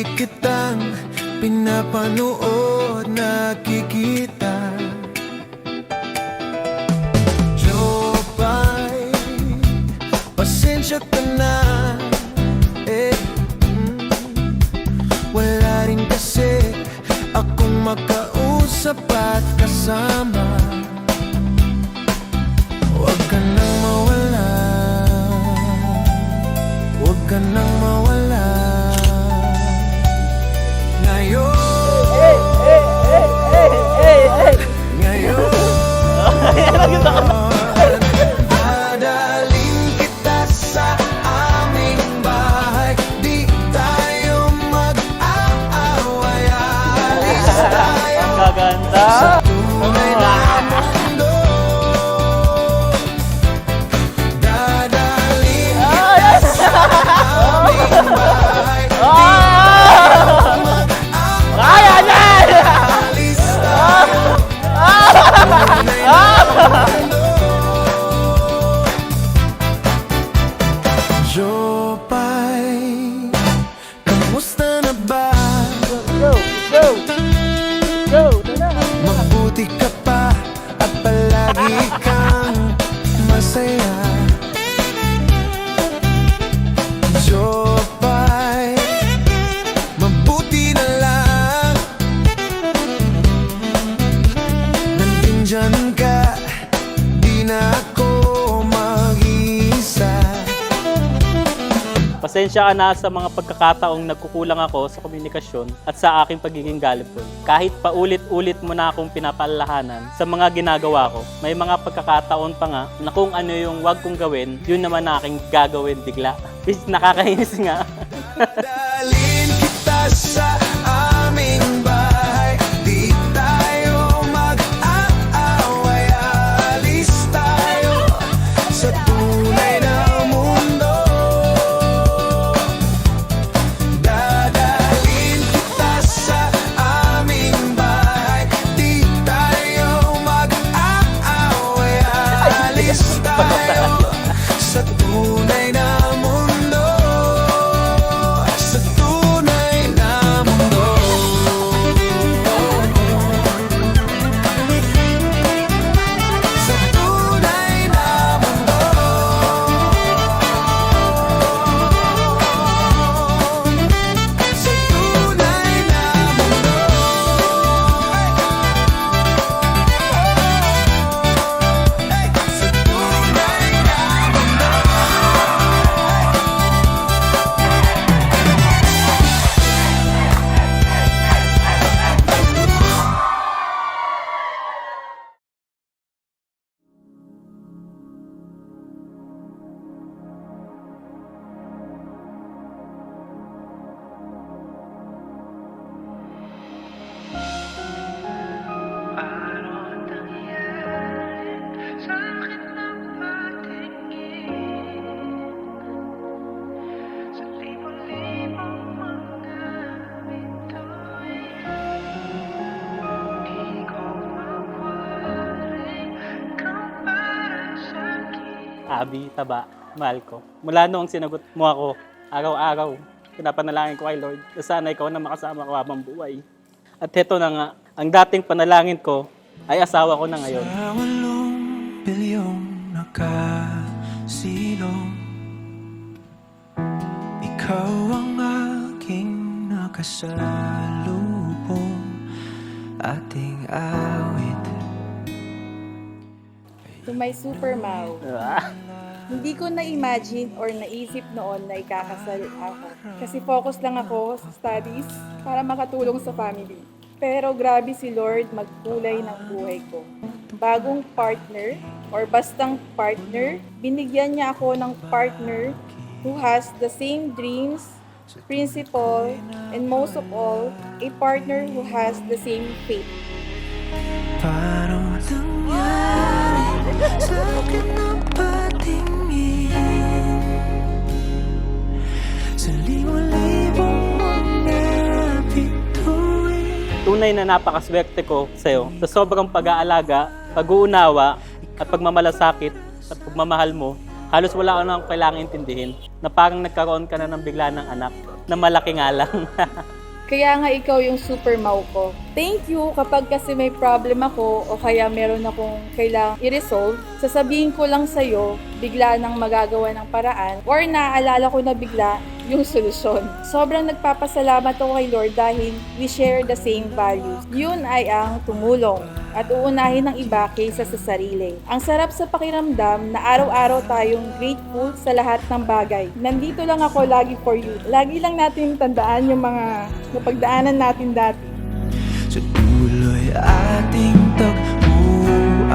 Lagi kitang pinapanood, nakikita. Jopay, pasensya ka na. Wala rin kasi akong makausap at kasama. Huwag ka nang mawala, huwag ka nang mawala. Ngayon, dadalhin kita sa aming bahay. Di tayo mag-aaway, alis tayo sa tunay na mundo. Dadalhin kita sa aming bahay. Di tayo mag-aaway, alis tayo sa tunay na mundo. Jopay, kamusta na ba? Mabuti ka pa at palagi kang masaya. Jopay, mabuti na lang nandyan ka, di na ako mag-iisa. Pasensya ka na sa mga pagkakataong nagkukulang ako sa komunikasyon at sa aking pagiging galipon. Kahit paulit-ulit mo na akong pinapalalahanan sa mga ginagawa ko, may mga pagkakataon pa nga na kung ano yung wag kong gawin, yun naman aking gagawin bigla. Nakakainis nga. Dalhin kita sa aming bahay. Di tayo mag-aaway, alis tayo sa tunay na mundo. Dadalhin kita sa aming bahay. Di tayo mag-aaway, alis tayo sa tunay na mundo. Sa tunay na mundo. Sa tunay na mundo. Sa tunay na mundo. Sa tunay na mundo. Anong nangyari sa akin ng patingin? Sa libo-libong mga bituin, di ko mawaring ikaw para sa'kin. Abi, Taba, mahal ko. Mula noong sinagot mo ako, araw-araw, pinapanalangin ko kay Lord na sana ikaw na makasama ko habang buhay. At heto na nga, ang dating panalangin ko ay asawa ko na ngayon. Sa 8 bilyong nakasilong, ikaw ang aking nakasalubong, ating awit. To my super Mau, hindi ko na-imagine or naisip noon na ikakasal ako. Kasi focus lang ako sa studies para makatulong sa family. Pero grabe si Lord magkulay ng buhay ko. Bagong partner or bastang partner, binigyan niya ako ng partner who has the same dreams, principle, and most of all, a partner who has the same faith. Paano nangyari sa akin ang patingin? Sa libo-libong mga bituin. Tunay na napakaswerte ko sa'yo sa sobrang pag-aalaga, pag-uunawa, at pagmamalasakit at pagmamahal mo Halos wala na akong kailangang intindihin na parang nagkaroon ka na ng bigla ng anak na malaki nga lang. Kaya nga ikaw yung super mau ko. Thank you kapag kasi may problem ako o kaya meron akong kailangang i-resolve, sasabihin ko lang sa'yo, bigla nang magagawa ng paraan or naaalala ko na bigla yung solusyon. Sobrang nagpapasalamat ako kay Lord dahil we share the same values. Yun ay ang tumulong at uunahin ng iba kaysa sa sarili. Ang sarap sa pakiramdam na araw-araw tayong grateful sa lahat ng bagay. Nandito lang ako lagi for you. Lagi lang natin tandaan yung mga napagdaanan natin dati. Sa dulo'y ating tagpuan.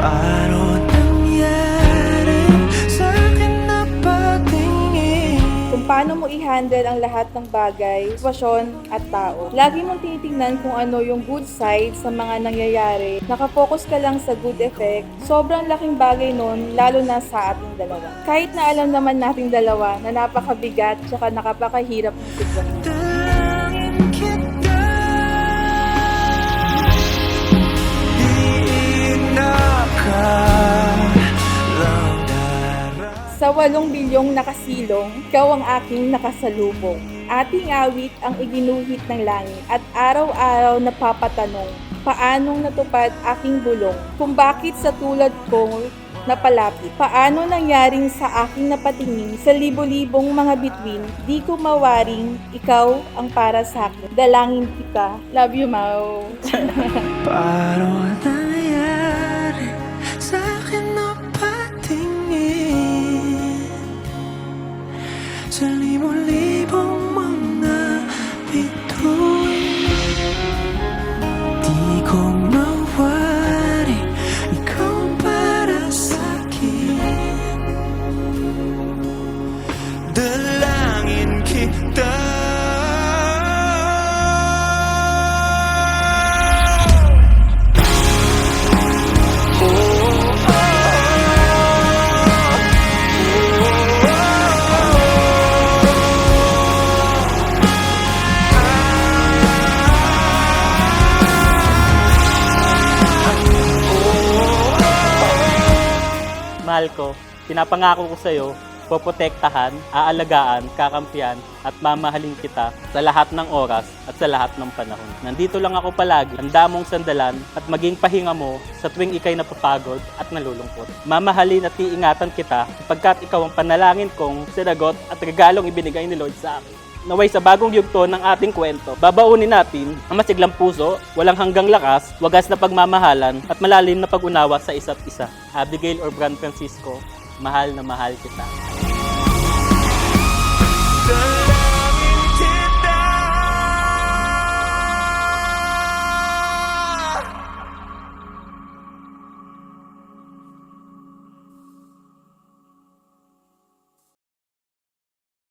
Paano nangyari sa akin na patingin? Kung paano mo i-handle ang lahat ng bagay, sitwasyon at tao. Lagi mong tinitingnan kung ano yung good side sa mga nangyayari. Nakafocus ka lang sa good effect. Sobrang laking bagay nun, lalo na sa ating dalawa. Kahit na alam naman nating dalawa na napakabigat tsaka nakapakahirap ng sitwasyon. Dalangin kita, inakalang dara. Sa 8 bilyong nakasilong, ikaw ang aking nakasalubong. Ating awit ang iginuhit ng langit at araw-araw napapatanong, paanong natupad aking bulong? Kung bakit sa tulad kong napalapit? Paano nangyaring sa aking napatingin sa libo-libong mga bituin, di ko mawaring ikaw ang para sa akin. Dalangin kita. Love you, Mau. Paano nangyari sa akin na patingin sa libo-libong mga bituin? Di ko mawari ikaw para sa'kin. Dalangin kita. Mahal ko, pinapangako ko sa'yo, poprotektahan, aalagaan, kakampiyan, at mamahalin kita sa lahat ng oras at sa lahat ng panahon. Nandito lang ako palagi, handa mong sandalan at maging pahinga mo sa tuwing ikay napapagod at nalulungkot. Mamahalin at iingatan kita sapagkat ikaw ang panalangin kong sinagot at regalong ibinigay ni Lord sa akin. Naway sa bagong yugto ng ating kwento, babaunin natin ang masiglang puso, walang hanggang lakas, wagas na pagmamahalan at malalim na pag-unawa sa isa't isa. Abigail or Brand Francisco, mahal na mahal kita.